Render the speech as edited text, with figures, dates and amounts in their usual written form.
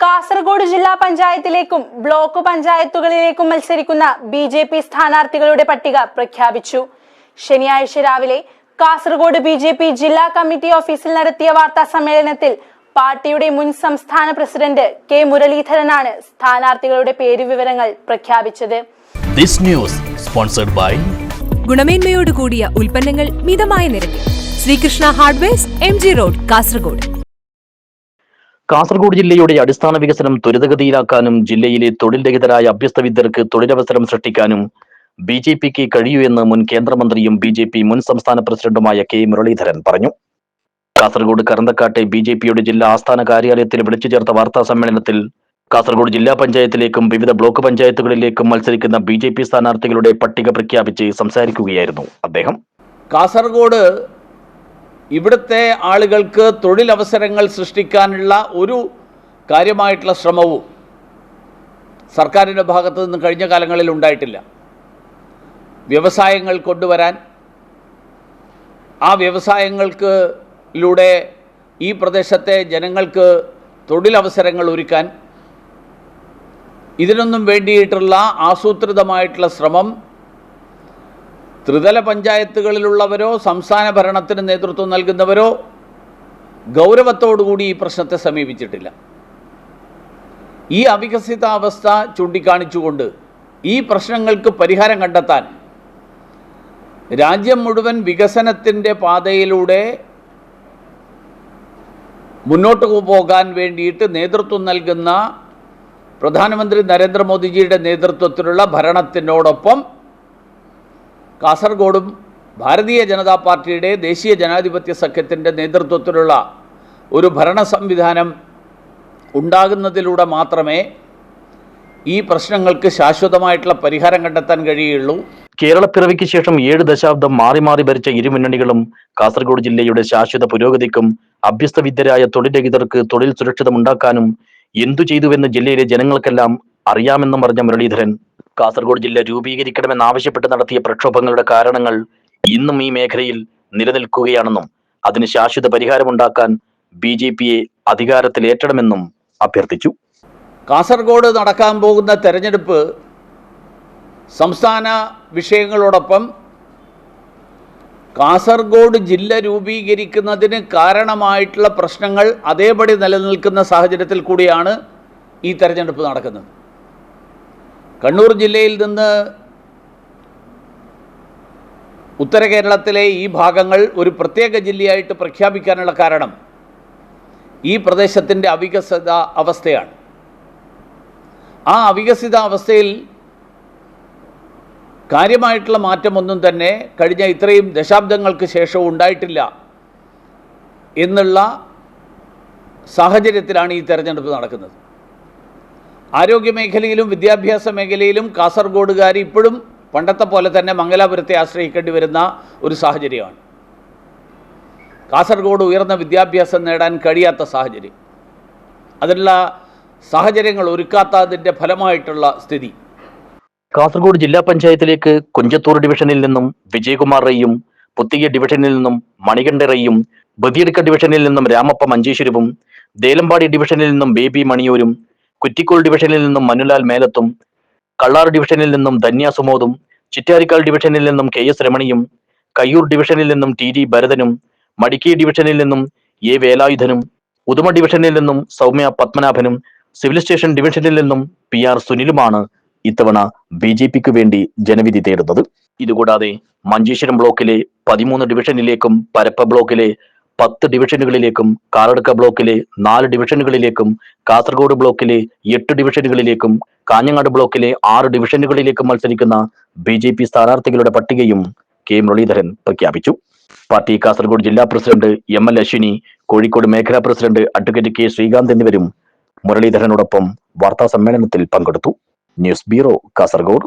കാസർഗോഡ് ജില്ലാ പഞ്ചായത്തിലേക്കും ബ്ലോക്ക് പഞ്ചായത്തുകളിലേക്കും മത്സരിക്കുന്ന ബിജെപി സ്ഥാനാർത്ഥികളുടെ പട്ടിക പ്രഖ്യാപിച്ചു. ശനിയാഴ്ച രാവിലെ കാസർഗോഡ് ബിജെപി ജില്ലാ കമ്മിറ്റി ഓഫീസിൽ നടത്തിയ വാർത്താ സമ്മേളനത്തിൽ പാർട്ടിയുടെ മുൻ സംസ്ഥാന പ്രസിഡന്റ് കെ മുരളീധരനാണ് സ്ഥാനാർത്ഥികളുടെ പേരുവിവരങ്ങൾ പ്രഖ്യാപിച്ചത്. ഗുണമേന്മയോട് കൂടിയ ഉൽപ്പന്നങ്ങൾ മിതമായ നിരക്കിൽ Sreekrishna hardwares, MG road, Kasaragod. Kasaragod ജില്ലയുടെ അടിസ്ഥാന വികസനം ത്വരിതഗതിയിലാക്കാനും ജില്ലയിലെ തൊഴിൽ രഹിതരായ അഭ്യസ്ത വിദ്യർക്ക് തൊഴിലവസരം സൃഷ്ടിക്കാനും ബിജെപിക്ക് കഴിയൂ എന്ന് മുൻ കേന്ദ്രമന്ത്രിയും ബിജെപി മുൻ സംസ്ഥാന പ്രസിഡന്റുമായ കെ മുരളീധരൻ പറഞ്ഞു. കാസർഗോഡ് കറന്തക്കാട്ടെ ബിജെപിയുടെ ജില്ലാ ആസ്ഥാന കാര്യാലയത്തിൽ വിളിച്ചു ചേർത്ത വാർത്താ സമ്മേളനത്തിൽ കാസർഗോഡ് ജില്ലാ പഞ്ചായത്തിലേക്കും വിവിധ ബ്ലോക്ക് പഞ്ചായത്തുകളിലേക്കും മത്സരിക്കുന്ന ബിജെപി സ്ഥാനാർത്ഥികളുടെ പട്ടിക പ്രഖ്യാപിച്ച് സംസാരിക്കുകയായിരുന്നു അദ്ദേഹം. കാസർഗോഡ് ഇവിടുത്തെ ആളുകൾക്ക് തൊഴിലവസരങ്ങൾ സൃഷ്ടിക്കാനുള്ള ഒരു കാര്യമായിട്ടുള്ള ശ്രമവും സർക്കാരിൻ്റെ ഭാഗത്തു നിന്ന് കഴിഞ്ഞ കാലങ്ങളിൽ ഉണ്ടായിട്ടില്ല. വ്യവസായങ്ങൾ കൊണ്ടുവരാൻ, ആ വ്യവസായങ്ങൾക്കിലൂടെ ഈ പ്രദേശത്തെ ജനങ്ങൾക്ക് തൊഴിലവസരങ്ങൾ ഒരുക്കാൻ, ഇതിനൊന്നും വേണ്ടിയിട്ടുള്ള ആസൂത്രിതമായിട്ടുള്ള ശ്രമം ത്രിതല പഞ്ചായത്തുകളിലുള്ളവരോ സംസ്ഥാന ഭരണത്തിന് നേതൃത്വം നൽകുന്നവരോ ഗൗരവത്തോടുകൂടി ഈ പ്രശ്നത്തെ സമീപിച്ചിട്ടില്ല. ഈ അവികസിതാവസ്ഥ ചൂണ്ടിക്കാണിച്ചുകൊണ്ട് ഈ പ്രശ്നങ്ങൾക്ക് പരിഹാരം കണ്ടെത്താൻ രാജ്യം മുഴുവൻ വികസനത്തിൻ്റെ പാതയിലൂടെ മുന്നോട്ട് പോകാൻ വേണ്ടിയിട്ട് നേതൃത്വം നൽകുന്ന പ്രധാനമന്ത്രി നരേന്ദ്രമോദിജിയുടെ നേതൃത്വത്തിലുള്ള ഭരണത്തിനോടൊപ്പം കാസർഗോഡും ഭാരതീയ ജനതാ പാർട്ടിയുടെ ദേശീയ ജനാധിപത്യ സഖ്യത്തിൻ്റെ നേതൃത്വത്തിലുള്ള ഒരു ഭരണ സംവിധാനം ഉണ്ടാകുന്നതിലൂടെ മാത്രമേ ഈ പ്രശ്നങ്ങൾക്ക് ശാശ്വതമായിട്ടുള്ള പരിഹാരം കണ്ടെത്താൻ കഴിയുള്ളൂ. കേരളപ്പിറവിക്ക് ശേഷം 7 ദശാബ്ദം മാറി മാറി ഭരിച്ച ഇരുമുന്നണികളും കാസർഗോഡ് ജില്ലയുടെ ശാശ്വത പുരോഗതിക്കും അഭ്യസ്ത വിദ്യരായ തൊഴിൽ രഹിതർക്ക് തൊഴിൽ സുരക്ഷിതമുണ്ടാക്കാനും എന്തു ചെയ്തുവെന്ന് ജില്ലയിലെ ജനങ്ങൾക്കെല്ലാം അറിയാമെന്നും പറഞ്ഞ മുരളീധരൻ കാസർഗോഡ് ജില്ല രൂപീകരിക്കണമെന്നാവശ്യപ്പെട്ട് നടത്തിയ പ്രക്ഷോഭങ്ങളുടെ കാരണങ്ങൾ ഇന്നും ഈ മേഖലയിൽ നിലനിൽക്കുകയാണെന്നും അതിന് ശാശ്വത പരിഹാരമുണ്ടാക്കാൻ ബിജെപിയെ അധികാരത്തിലേറ്റണമെന്നും അഭ്യർത്ഥിച്ചു. കാസർഗോഡ് നടക്കാൻ പോകുന്ന തെരഞ്ഞെടുപ്പ് സംസ്ഥാന വിഷയങ്ങളോടൊപ്പം കാസർഗോഡ് ജില്ല രൂപീകരിക്കുന്നതിന് കാരണമായിട്ടുള്ള പ്രശ്നങ്ങൾ അതേപടി നിലനിൽക്കുന്ന സാഹചര്യത്തിൽ കൂടിയാണ് ഈ തെരഞ്ഞെടുപ്പ് നടക്കുന്നത്. കണ്ണൂർ ജില്ലയിൽ നിന്ന് ഉത്തര കേരളത്തിലെ ഈ ഭാഗങ്ങൾ ഒരു പ്രത്യേക ജില്ലയായിട്ട് പ്രഖ്യാപിക്കാനുള്ള കാരണം ഈ പ്രദേശത്തിൻ്റെ അവികസിത അവസ്ഥയാണ്. ആ അവികസിത അവസ്ഥയിൽ കാര്യമായിട്ടുള്ള മാറ്റമൊന്നും തന്നെ കഴിഞ്ഞ ഇത്രയും ദശാബ്ദങ്ങൾക്ക് ശേഷവും ഉണ്ടായിട്ടില്ല എന്നുള്ള സാഹചര്യത്തിലാണ് ഈ തെരഞ്ഞെടുപ്പ് നടക്കുന്നത്. ആരോഗ്യ മേഖലയിലും വിദ്യാഭ്യാസ മേഖലയിലും കാസർഗോഡുകാർ ഇപ്പോഴും പണ്ടത്തെ പോലെ തന്നെ മംഗലാപുരത്തെ ആശ്രയിക്കേണ്ടി വരുന്ന ഒരു സാഹചര്യമാണ്. കാസർഗോഡ് ഉയർന്ന വിദ്യാഭ്യാസം നേടാൻ കഴിയാത്ത സാഹചര്യം, അതിനുള്ള സാഹചര്യങ്ങൾ ഒരുക്കാത്തതിൻ്റെ ഫലമായിട്ടുള്ള സ്ഥിതി. കാസർഗോഡ് ജില്ലാ പഞ്ചായത്തിലേക്ക് കുഞ്ചത്തൂർ ഡിവിഷനിൽ നിന്നും വിജയകുമാർ റെയ്യും, പുത്തിയ ഡിവിഷനിൽ നിന്നും മണികണ്ഠ റെയ്യും, ബദിയടുക്ക ഡിവിഷനിൽ നിന്നും രാമപ്പ മഞ്ചേശ്വരവും, ദേലമ്പാടി ഡിവിഷനിൽ നിന്നും ബേബി മണിയൂരും, കുറ്റിക്കോൾ ഡിവിഷനിൽ നിന്നും മനുലാൽ മേലത്തും, കള്ളാർ ഡിവിഷനിൽ നിന്നും ധന്യ സുമോദും, ചിറ്റാരിക്കാൽ ഡിവിഷനിൽ നിന്നും KS രമണിയും, കയ്യൂർ ഡിവിഷനിൽ നിന്നും TD ഭരതനും, മടിക്കൈ ഡിവിഷനിൽ നിന്നും A വേലായുധനും, ഉദുമ ഡിവിഷനിൽ നിന്നും സൗമ്യ പത്മനാഭനും, സിവിൽ സ്റ്റേഷൻ ഡിവിഷനിൽ നിന്നും PR സുനിലുമാണ് ഇത്തവണ ബിജെപിക്ക് വേണ്ടി ജനവിധി തേടുന്നത്. ഇതുകൂടാതെ മഞ്ചേശ്വരം ബ്ലോക്കിലെ 13 ഡിവിഷനിലേക്കും പരപ്പ ബ്ലോക്കിലെ 10 ഡിവിഷനുകളിലേക്കും കാറടുക്ക ബ്ലോക്കിലെ 4 ഡിവിഷനുകളിലേക്കും കാസർഗോഡ് ബ്ലോക്കിലെ 8 ഡിവിഷനുകളിലേക്കും കാഞ്ഞങ്ങാട് ബ്ലോക്കിലെ 6 ഡിവിഷനുകളിലേക്കും മത്സരിക്കുന്ന ബിജെപി സ്ഥാനാർത്ഥികളുടെ പട്ടികയും കെ മുരളീധരൻ പ്രഖ്യാപിച്ചു. പാർട്ടി കാസർഗോഡ് ജില്ലാ പ്രസിഡന്റ് ML അശ്വിനി, കോഴിക്കോട് മേഖലാ പ്രസിഡന്റ് അഡ്വക്കേറ്റ് K ശ്രീകാന്ത് എന്നിവരും മുരളീധരനോടൊപ്പം വാർത്താ സമ്മേളനത്തിൽ പങ്കെടുത്തു. News bureau, Kasaragod.